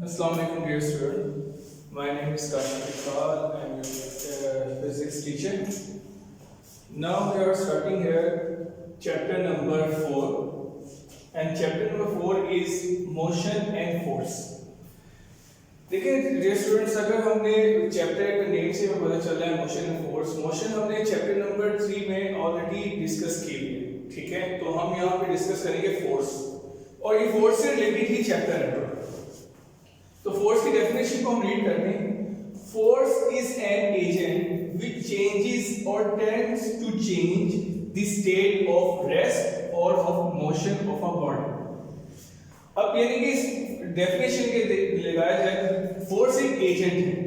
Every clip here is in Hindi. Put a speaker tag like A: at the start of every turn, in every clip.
A: Assalamu alaikum dear student. My name is Kashif Iqbal. I am your physics teacher. Now we are starting here chapter number 4, and chapter number 4 is motion and force. देखिए dear students, अगर हमने चैप्टर के नेम से हमें पता चल रहा है मोशन एंड फोर्स, मोशन हमने चैप्टर नंबर 3 में ऑलरेडी डिस्कस की है, ठीक है। तो हम यहाँ पे डिस्कस करेंगे फोर्स, और ये फोर्स से रिलेटेड ही चैप्टर है। तो फोर्स की डेफिनेशन को हम रीड करते हैं। Force is an agent which changes और tends to change the state of rest और of motion of a body. अब यानी कि इस डेफिनेशन के लगाया जाए, फोर्स एक एजेंट है।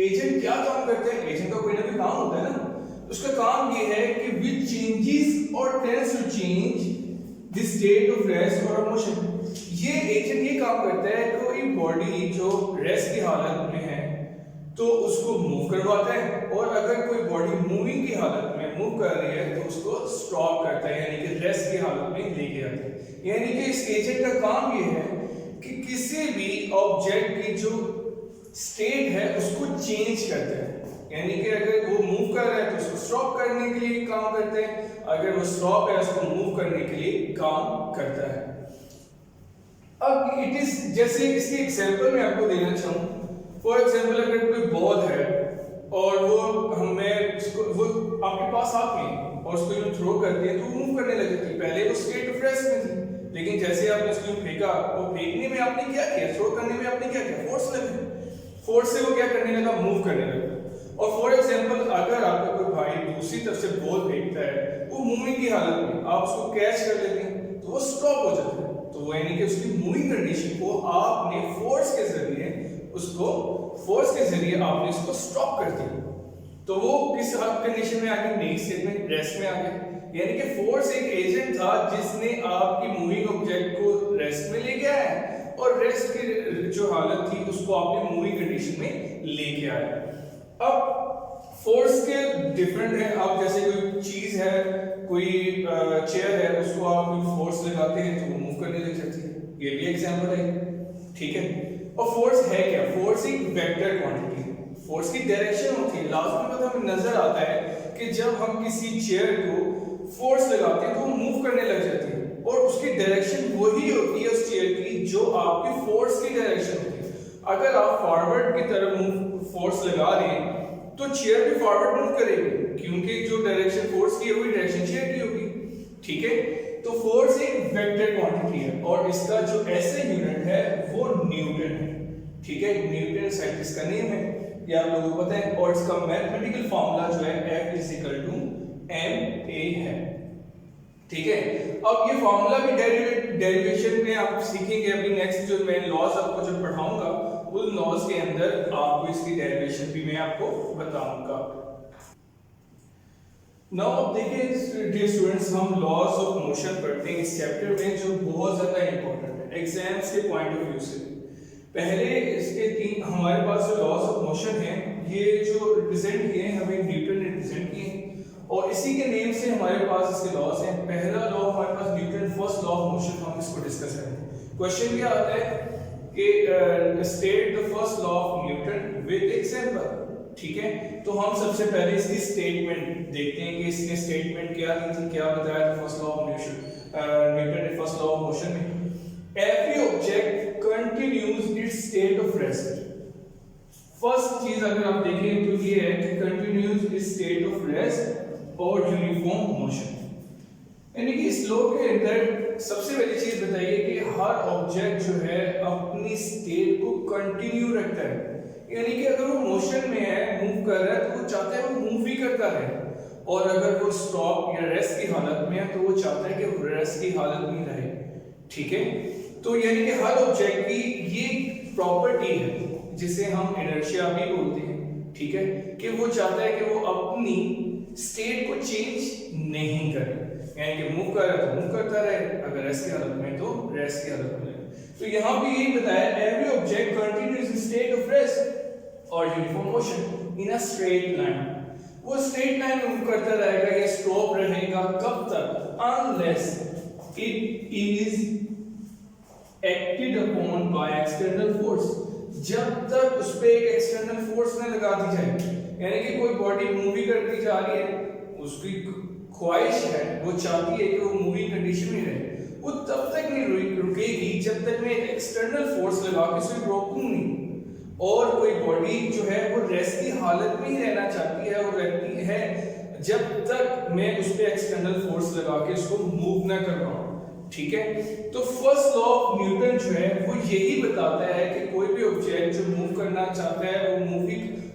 A: एजेंट क्या काम करते हैं? एजेंट का कोई ना कोई काम होता है ना। उसका काम ये है कि व्हिच चेंजेस और tends to change the state of rest और मोशन। ये एजेंट ये काम करता है, कोई बॉडी जो रेस्ट की हालत में है तो उसको मूव करवाता है, और अगर कोई बॉडी मूविंग की हालत में मूव कर रही है तो उसको स्टॉप करता है, यानी कि रेस्ट की हालत में लेके आता है। यानी कि इस एजेंट का काम ये है कि किसी भी ऑब्जेक्ट की जो स्टेट है उसको चेंज करता है। यानी कि अगर वो मूव कर रहा है तो उसको स्टॉप करने के लिए काम करते हैं, अगर वो स्टॉप है उसको मूव करने के लिए काम करता है। अब इट इज जैसे इसकी एग्जांपल मैं आपको देना चाहूँ। फॉर एग्जांपल अगर कोई बॉल है और वो आपके पास आती है और उसको यूं थ्रो करती है तो वो मूव करने लग जाती है। पहले वो स्टेट ऑफ रेस्ट में थी, लेकिन जैसे आपने उसको फेंका, वो फेंकने में आपने क्या किया, थ्रो करने में आपने क्या किया, फोर्स लगा। फोर्स से वो क्या करने लगा, मूव करने लगा। और फॉर एग्जांपल अगर आपका कोई भाई दूसरी तरफ से बॉल फेंकता है, वो मूविंग की हालत में, आप उसको कैच कर लेते हैं तो वो स्टॉप हो जाता है। तो यानी कि उसकी मूविंग कंडीशन को आपने फोर्स के जरिए आपने उसको स्टॉप कर दिया, तो वो किस कंडीशन में आ गई, नेक्स्ट स्टेट में, रेस्ट में आ गया। यानी कि फोर्स एक एजेंट था जिसने आपकी मूविंग ऑब्जेक्ट को रेस्ट में ले गया है, और रेस्ट की जो हालत थी उसको आपने मूविंग कंडीशन में लेके आया। अब फोर्स के डिफरेंट है। आप जैसे कोई चीज है, कोई चेयर है, उसको आप फोर्स लगाते हैं तो वो मूव करने लग जाती है। ये भी एग्जांपल है, ठीक है। और फोर्स है क्या? फोर्स एक वेक्टर क्वांटिटी है। फोर्स की डायरेक्शन होती है, लाजमी बात हमें नजर आता है कि जब हम किसी चेयर को फोर्स लगाते हैं तो वो मूव करने लग जाती है, और उसकी डायरेक्शन वही होती है उस चेयर की जो आपकी फोर्स की डायरेक्शन होती है। अगर आप फॉरवर्ड की तरफ फोर्स लगा रहे हैं तो चेयर भी फॉरवर्ड मूव करेगी, क्योंकि जो डायरेक्शन फोर्स की है वही डायरेक्शन चेयर की होगी, ठीक है। तो फोर्स एक वेक्टर क्वांटिटी है, और इसका जो ऐसे यूनिट है वो न्यूटन है, ठीक है। न्यूटन साइंटिस्ट का नेम है, ये आप लोगों को पता है। और इसका मैथमेटिकल फार्मूला जो है F = ma है, ठीक है। अब ये फार्मूला भी डेरिवेशन में आप सीखेंगे अभी नेक्स्ट जो मैं लॉज आपको जो पढ़ाऊंगा, उन लॉज के अंदर आपको इसकी डेरिवेशन भी मैं आपको बताऊंगा। नाउ देखिए डियर स्टूडेंट्स, हम लॉज ऑफ मोशन पढ़ते हैं इस चैप्टर में, जो बहुत ज्यादा इंपॉर्टेंट है एग्जाम्स के पॉइंट ऑफ व्यू से। पहले इसके तीन हमारे पास जो लॉज ऑफ मोशन है, ये जो रिप्रेजेंट किए हैं हमें न्यूटन ने रिप्रेजेंट किए, और इसी के नेम से हमारे पास इसके लॉज हैं। पहला लॉ हमारे पास Newton first law of motion, हम इसको डिस्कस करेंगे। क्वेश्चन क्या आता है कि state the first law of Newton with example, ठीक है। तो हम सबसे पहले इसकी स्टेटमेंट देखते हैं कि इसने स्टेटमेंट क्या दी थी, क्या बताया था first law of motion, Newton ने फर्स्ट लॉ ऑफ मोशन में। Every object continues it's state of rest. First चीज अगर आप देखें तो ये है कि continues it's state of rest और यूनिफॉर्म मोशन। यानी कि इस लॉ के अंदर सबसे पहली चीज बताइए कि हर ऑब्जेक्ट जो है अपनी स्टेट को कंटिन्यू रखता है। यानी कि अगर वो मोशन में है, मूव कर रहा है, तो वो चाहता है वो मूव ही करता रहे, और अगर वो स्टॉप या रेस्ट की हालत में है तो वो चाहता है कि वो रेस्ट की हालत में रहे, ठीक है। तो यानी कि हर ऑब्जेक्ट की ये प्रॉपर्टी है जिसे हम इनर्शिया भी बोलते हैं, ठीक है, कि वो चाहता है कि वो अपनी स्टेट को चेंज नहीं करे। यानी कि मूव कर रहा है तो मूव करता रहे, अगर रेस्ट की हालत में तो रेस्ट की हालत में। तो यहां भी यही बताया, every object continues in state of rest और uniform motion in a straight line. वो स्ट्रेट लाइन में मूव करता रहेगा या स्टॉप रहेगा कब तक, unless it is acted upon by external जब तक उस पर एक एक्सटर्नल फोर्स न लगा दी जाए, यानी कि कोई बॉडी मूवी करती जा रही है, उसकी ख्वाहिश है, वो चाहती है कि वो मूविंग कंडीशन में रहे, वो तब तक नहीं रुकेगी जब तक मैं एक एक्सटर्नल फोर्स लगा के उसे रोकूं नहीं। और कोई बॉडी जो है वो रेस्ट की हालत में ही रहना चाहती है और रहती है जब तक मैं उस पर एक्सटर्नल फोर्स लगा के उसको मूव ना कर पाऊं। ठीक है, तो फर्स्ट लॉ ऑफ न्यूटन जो है वो यही बताता है कि कोई भी ऑब्जेक्ट जो मूव करना चाहता है वो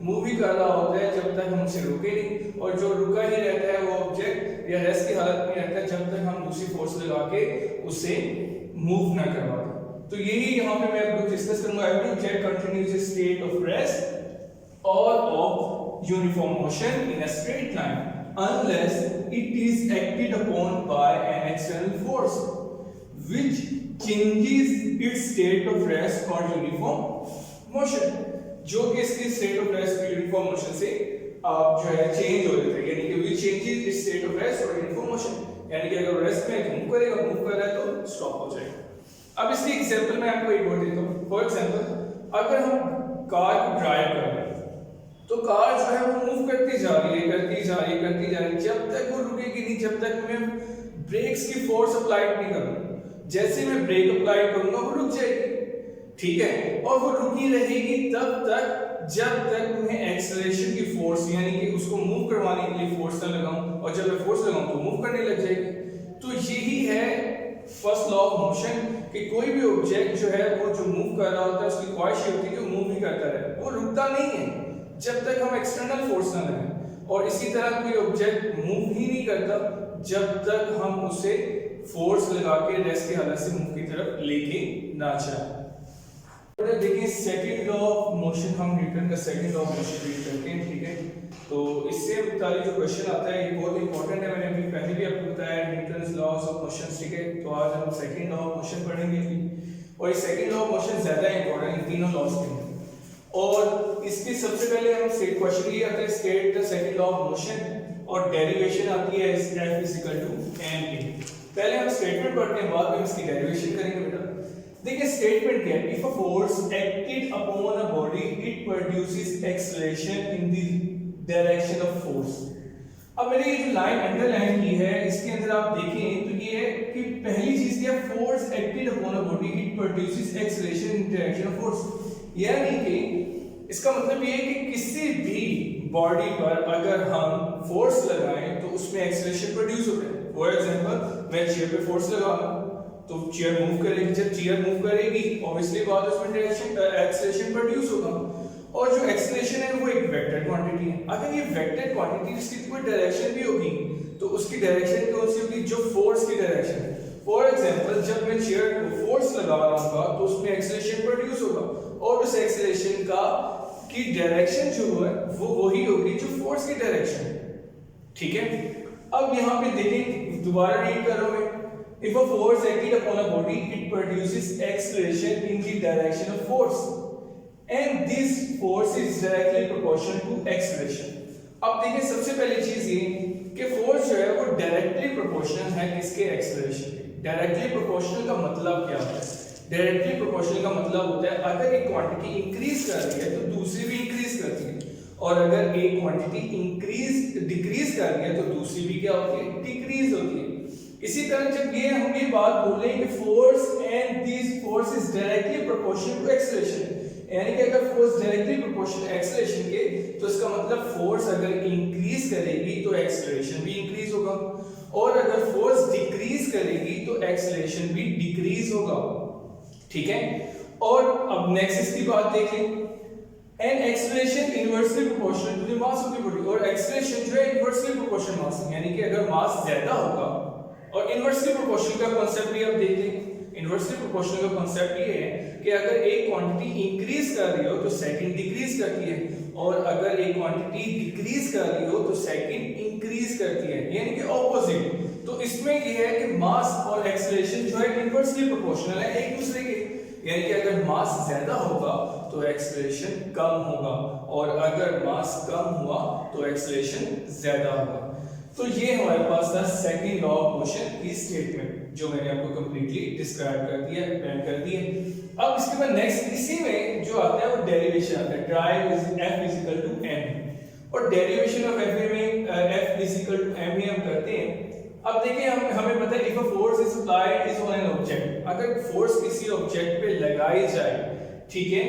A: मूवी कर रहा होता है जब तक हम उसे रोके नहीं, और जो रुका ही रहता है वो ऑब्जेक्ट या रेस्ट की हालत में रहता है जब तक हम दूसरी फोर्स लगा के उसे मूव ना करवा दें। तो यही यहाँ पे मैं आपको डिस्कस करूंगा। Every object continues in state of rest और of uniform motion in a straight line unless it is acted upon by an external force which changes its state of rest or uniform motion, जो कि इसकी state of rest और uniform motion से जो है चेंज हो जाता है, यानी कि which changes its state of rest और uniform motion, यानी कि अगर रेस्ट में मूव करेगा, मूव कर रहा है तो स्टॉप हो जाएगा। अब इसकी एग्जांपल मैं आपको एक और देता हूँ। फॉर एग्जांपल अगर हम कार को ड्राइव कर रहे हैं तो कार जो है वो मूव करती जा रही है जब तक वो रुकेगी नहीं, जब तक मैं ब्रेक्स की फोर्स अप्लाई नहीं करूंगा। जैसे मैं ब्रेक अप्लाई करूंगा वो रुक जाएगी, ठीक है, और वो रुकी रहेगी तब तक जब तक मैं एक्सेलरेशन की फोर्स यानी कि उसको मूव करवाने के लिए फोर्स ना लगाऊं, और जब मैं फोर्स लगाऊं तो मूव करने लग जाएगी। तो यही है फर्स्ट लॉ ऑफ मोशन कि कोई भी ऑब्जेक्ट जो है वो जो मूव कर रहा होता है उसकी ख्वाहिश होती है कि वो मूव ही करता रहे, वो रुकता नहीं है जब तक हम एक्सटर्नल फोर्स ना लगाएं। और इसी तरह कोई ऑब्जेक्ट मूव ही नहीं करता जब तक हम उसे फोर्स लगा के रेस्ट की हालत से मूव की तरफ लेके ना जाए। देखिए सेकंड लॉ ऑफ मोशन, हम न्यूटन का second law of motion read करते हैं, ठीक है। तो इससे मुताबिक जो क्वेश्चन आता है ये बहुत इंपॉर्टेंट है, मैंने अभी पहले भी आपको बताया न्यूटन्स लॉज ऑफ मोशन, ठीक है। तो आज हम सेकंड लॉ ऑफ मोशन पढ़ेंगे और ये सेकंड लॉ ऑफ मोशन ज्यादा इंपॉर्टेंट है तीनों लॉज के लिए। और इसके सबसे पहले हम क्वेश्चन ये आता है state the second law of motion, और डेरिवेशन आती है F इक्वल टू ma। पहले हम स्टेटमेंट पढ़ते हैं, बाद में इसकी डेरिवेशन करेंगे बेटा। देखिए स्टेटमेंट क्या है, if a force acted upon a body it produces acceleration in the direction of force. अब मैंने ये जो लाइन अंडरलाइन की है इसके अंदर आप देखें तो ये है कि पहली चीज क्या है, force acted upon a body it produces acceleration in direction of force. यानी कि इसका मतलब ये है कि किसी भी बॉडी पर अगर हम फोर्स लगाएं तो उसमें एक्सेलरेशन प्रोड्यूस होता है। फॉर एग्जांपल मैं चेयर पे फोर्स लगाऊंगा तो चेयर मूव करेगी, जब चेयर मूव करेगी ऑब्वियसली बाद उसमें डायरेक्शन एक्सेलरेशन प्रोड्यूस होगा। और जो एक्सेलरेशन है वो एक वेक्टर क्वांटिटी है। अगर ये वेक्टर क्वांटिटी इसकी कोई डायरेक्शन भी होगी तो उसकी डायरेक्शन कौन सी होगी, जो फोर्स की डायरेक्शन है। फॉर एग्जांपल जब मैं चेयर को फोर्स लगा रहा हूँ तो उसमें एक्सेलरेशन प्रोड्यूस होगा और उस एक्सेलरेशन का की डायरेक्शन जो है वो वही होगी जो फोर्स की डायरेक्शन है, ठीक है। अब यहाँ पे देखें, दोबारा रीड कर रहा हूं मैं, if a force acted upon a body it produces acceleration in the direction of force and this force is directly proportional to acceleration. अब देखिए सबसे पहली चीज ये कि फोर्स जो है वो डायरेक्टली प्रोपोर्शनल है किसके, एक्सेलरेशन के। डायरेक्टली प्रोपोर्शनल का मतलब क्या होता है, डायरेक्टली प्रोपोर्शनल का मतलब होता है अगर एक क्वांटिटी इंक्रीज कर रही है तो दूसरी भी इंक्रीज करती है, और अगर एक क्वांटिटी डिक्रीज कर रही है तो दूसरी भी क्या होती है, डिक्रीज होती है। इसी तरह जब हम ये बात बोलें कि force and this force is directly proportional to acceleration, यानी कि अगर फोर्स डायरेक्टली प्रोपोर्शनल एक्सेलरेशन के तो इसका मतलब फोर्स अगर इंक्रीज करेगी तो एक्सेलरेशन भी इंक्रीज होगा, और अगर फोर्स डिक्रीज करेगी तो एक्सेलरेशन भी डिक्रीज होगा, ठीक है। और अब नेक्स्ट इसकी बात देखें, an acceleration inversely proportional to the mass of the body, और एक्सेलरेशन जो है इनवर्सली प्रोपोर्शनल मास, यानी कि अगर मास ज्यादा होगा, और इनवर्सली प्रोपोर्शनल का कांसेप्ट भी आप देख लें। इनवर्सली प्रोपोर्शनल का कांसेप्ट ये है कि अगर एक क्वांटिटी इंक्रीज कर रही हो तो सेकंड डिक्रीज करती है, और अगर एक क्वांटिटी डिक्रीज कर रही हो तो सेकंड इंक्रीज करती है, यानी कि ऑपोजिट। तो इसमें ये है कि मास और एक्सेलरेशन जो है इनवर्सली प्रोपोर्शनल है एक दूसरे के, यानी कि अगर मास ज्यादा होगा तो एक्सेलरेशन कम होगा, और अगर मास कम हुआ तो एक्सेलरेशन ज्यादा होगा। तो ये हमारे पास था सेकंड लॉ ऑफ मोशन की स्टेटमेंट जो मैंने आपको कंप्लीटली डिस्क्राइब कर दिया, एक्सप्लेन कर दिया। अब इसके बाद नेक्स्ट इसी में जो आता है वो डेरिवेशन आता है, drive is F is equal to m, और डेरिवेशन ऑफ F में F is equal to m ही हम करते हैं। अब देखिए हमें पता है if a force is applied is on an object, अगर फोर्स किसी ऑब्जेक्ट पे लगाई जाए, ठीक है,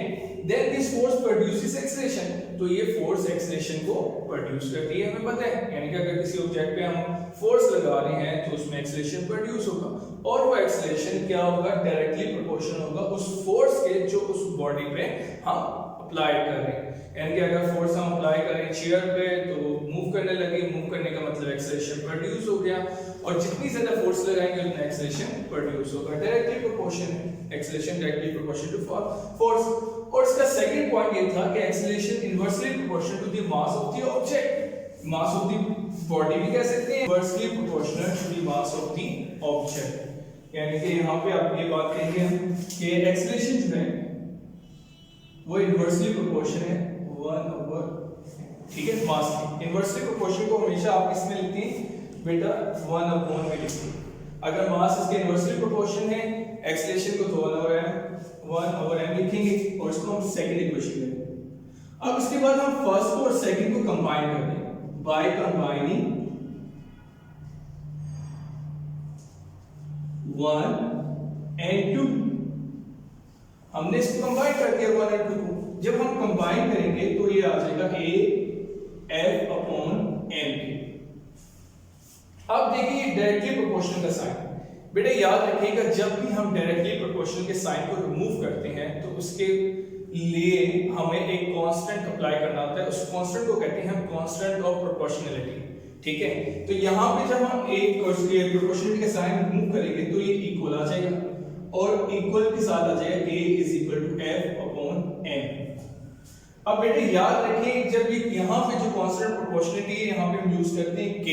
A: then this force produces acceleration, तो ये फोर्स एक्सेलरेशन को प्रोड्यूस करती है, हमें पता है। यानी कि अगर किसी ऑब्जेक्ट पे हम फोर्स लगा रहे हैं तो उसमें एक्सेलरेशन प्रोड्यूस होगा, और वो एक्सेलरेशन क्या होगा, डायरेक्टली प्रोपोर्शनल होगा उस फोर्स के जो उस बॉडी पे हम अप्लाई कर रहे हैं। यानी कि अगर फोर्स हम अप्लाई करें चेयर पे तो मूव करने लगे, मूव करने का मतलब एक्सेलरेशन प्रोड्यूस हो गया, और जितनी ज्यादा फोर्स लगाएंगे उतना एक्सेलरेशन प्रोड्यूस होगा, डायरेक्टली प्रोपोर्शनल है, acceleration directly proportional to force. और इसका सेकंड पॉइंट ये था कि acceleration inversely proportional to the mass of the object, mass of the body भी कह सकते हैं, inversely proportional to the mass of the object. यानी कि यहाँ पे आप ये बात कहेंगे कि एक्सेलरेशन जो है वो इनवर्सली प्रोपोर्शनल है 1/, ठीक है, मास की। इनवर्सली प्रोपोर्शनल को हमेशा आप इसमें लिखते हैं बेटा 1/, में लिखते हैं। अगर मास इसके इनवर्सली प्रोपोर्शनल है, एक्सेलरेशन को तो 1/m लिखेंगे, और इसको हम सेकंड इक्वेशन लेंगे। अब इसके बाद हम फर्स्ट और सेकंड को कंबाइन कर देंगे बाय कंबाइनिंग 1 and 2। हमने इसको कंबाइन कर दिया 1 और 2 को। जब हम कंबाइन करेंगे तो ये आ जाएगा a F/m। अब देखिए ये डायरेक्टली प्रोपोर्शनल का साइन, बेटा याद रखिएगा जब भी हम डायरेक्टली प्रोपोर्शनल के साइन को रिमूव करते हैं तो उसके लिए हमें एक कांस्टेंट अप्लाई करना होता है, उस कांस्टेंट को कहते हैं हम कांस्टेंट ऑफ प्रोपोर्शनैलिटी, ठीक है। तो यहाँ पे जब हम एक प्रोपोर्शनैलिटी का साइन रिमूव करेंगे तो ये इक्वल आ जाएगा, और इक्वल के साथ आ जाएगा a is equal to F/m। अब बेटे याद रखिए जब ये यहाँ पे जो कांस्टेंट प्रोपोर्शनैलिटी है यहाँ पे हम यूज करते हैं k,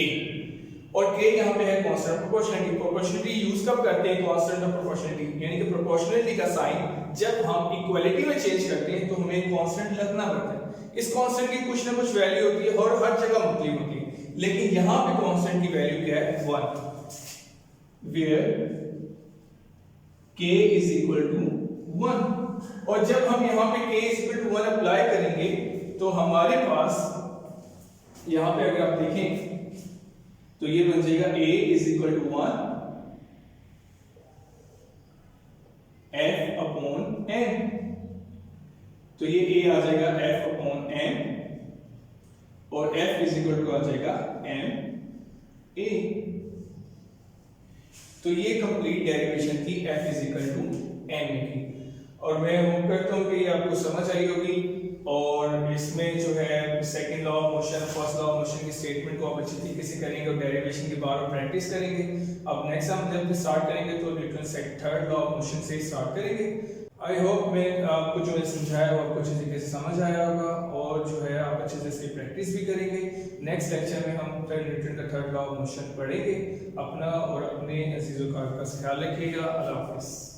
A: और k यहाँ पे है कांस्टेंट प्रोपोर्शनैलिटी। प्रोपोर्शनैलिटी यूज कब करते हैं, कांस्टेंट ऑफ प्रोपोर्शनैलिटी, यानी कि प्रोपोर्शनैलिटी का साइन जब हम इक्वालिटी में चेंज करते हैं तो हमें कांस्टेंट लगना पड़ता है। इस कांस्टेंट की कुछ ना कुछ वैल्यू होती है और हर जगह मुख्तलिफ होती है, लेकिन यहाँ पे कांस्टेंट की वैल्यू क्या है 1, where k is equal to 1। और जब हम यहाँ पे k is equal to 1 apply करेंगे तो हमारे पास यहाँ पे अगर आप देखें तो ये बन जाएगा a is equal to 1 F/m। तो ये a आ जाएगा F/m, और F इज इक्वल टू आ जाएगा ma। तो ये कंप्लीट डेरिवेशन थी F is equal to ma की, और मैं होप करता हूँ कि ये आपको समझ आई होगी, और इसमें जो है second law of motion, first law of motion की स्टेटमेंट को आप अच्छी तरीके से करेंगे और डेरिवेशन के बारे में प्रैक्टिस करेंगे। अब नेक्स्ट हम जब स्टार्ट करेंगे तो Newton third law of motion से स्टार्ट करेंगे। आई होप मैं आपको जो है समझाया वो आपको अच्छे तरीके से समझ आया होगा, और जो है आप अच्छे से इसकी प्रैक्टिस भी करेंगे। नेक्स्ट लेक्चर में हम न्यूटन का थर्ड लॉ ऑफ मोशन पढ़ेंगे। अपना और अपने अजीज़ों का ख्याल रखिएगा। अल्लाह हाफिज़।